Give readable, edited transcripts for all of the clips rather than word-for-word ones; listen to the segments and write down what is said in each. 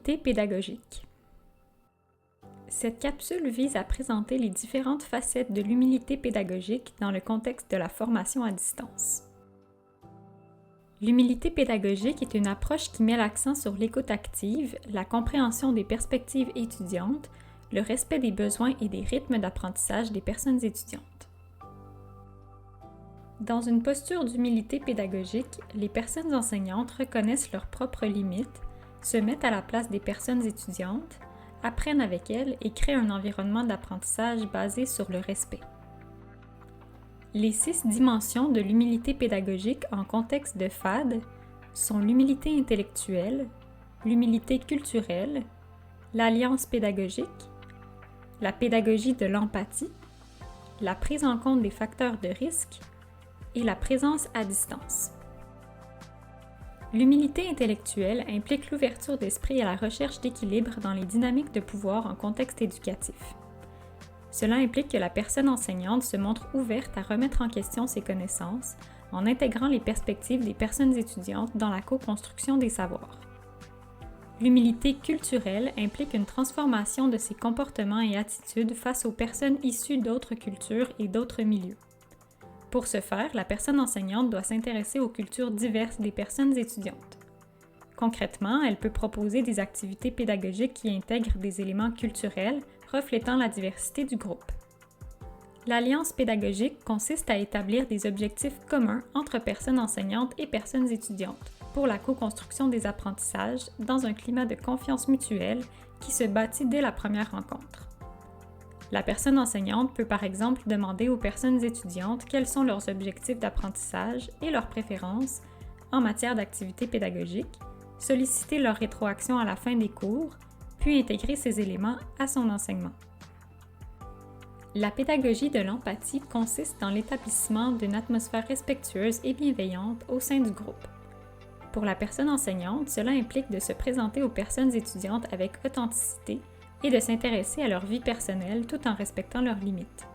L'humilité pédagogique. Cette capsule vise à présenter les différentes facettes de l'humilité pédagogique dans le contexte de la formation à distance. L'humilité pédagogique est une approche qui met l'accent sur l'écoute active, la compréhension des perspectives étudiantes, le respect des besoins et des rythmes d'apprentissage des personnes étudiantes. Dans une posture d'humilité pédagogique, les personnes enseignantes reconnaissent leurs propres limites, se mettent à la place des personnes étudiantes, apprennent avec elles et créent un environnement d'apprentissage basé sur le respect. Les 6 dimensions de l'humilité pédagogique en contexte de FAD sont l'humilité intellectuelle, l'humilité culturelle, l'alliance pédagogique, la pédagogie de l'empathie, la prise en compte des facteurs de risque et la présence à distance. L'humilité intellectuelle implique l'ouverture d'esprit à la recherche d'équilibre dans les dynamiques de pouvoir en contexte éducatif. Cela implique que la personne enseignante se montre ouverte à remettre en question ses connaissances en intégrant les perspectives des personnes étudiantes dans la co-construction des savoirs. L'humilité culturelle implique une transformation de ses comportements et attitudes face aux personnes issues d'autres cultures et d'autres milieux. Pour ce faire, la personne enseignante doit s'intéresser aux cultures diverses des personnes étudiantes. Concrètement, elle peut proposer des activités pédagogiques qui intègrent des éléments culturels reflétant la diversité du groupe. L'alliance pédagogique consiste à établir des objectifs communs entre personnes enseignantes et personnes étudiantes pour la co-construction des apprentissages dans un climat de confiance mutuelle qui se bâtit dès la première rencontre. La personne enseignante peut par exemple demander aux personnes étudiantes quels sont leurs objectifs d'apprentissage et leurs préférences en matière d'activité pédagogique, solliciter leur rétroaction à la fin des cours, puis intégrer ces éléments à son enseignement. La pédagogie de l'empathie consiste dans l'établissement d'une atmosphère respectueuse et bienveillante au sein du groupe. Pour la personne enseignante, cela implique de se présenter aux personnes étudiantes avec authenticité et de s'intéresser à leur vie personnelle tout en respectant leurs limites.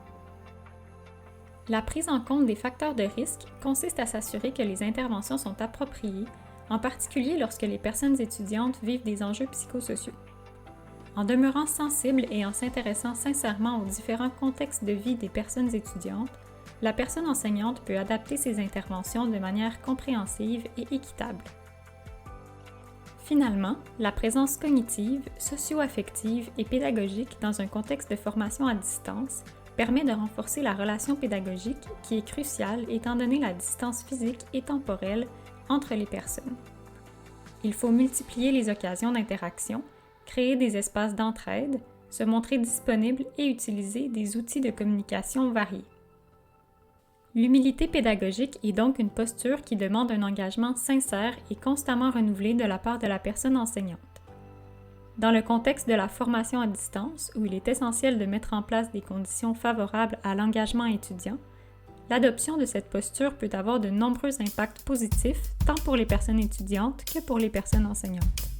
La prise en compte des facteurs de risque consiste à s'assurer que les interventions sont appropriées, en particulier lorsque les personnes étudiantes vivent des enjeux psychosociaux. En demeurant sensible et en s'intéressant sincèrement aux différents contextes de vie des personnes étudiantes, la personne enseignante peut adapter ses interventions de manière compréhensive et équitable. Finalement, la présence cognitive, socio-affective et pédagogique dans un contexte de formation à distance permet de renforcer la relation pédagogique qui est cruciale étant donné la distance physique et temporelle entre les personnes. Il faut multiplier les occasions d'interaction, créer des espaces d'entraide, se montrer disponible et utiliser des outils de communication variés. L'humilité pédagogique est donc une posture qui demande un engagement sincère et constamment renouvelé de la part de la personne enseignante. Dans le contexte de la formation à distance, où il est essentiel de mettre en place des conditions favorables à l'engagement étudiant, l'adoption de cette posture peut avoir de nombreux impacts positifs tant pour les personnes étudiantes que pour les personnes enseignantes.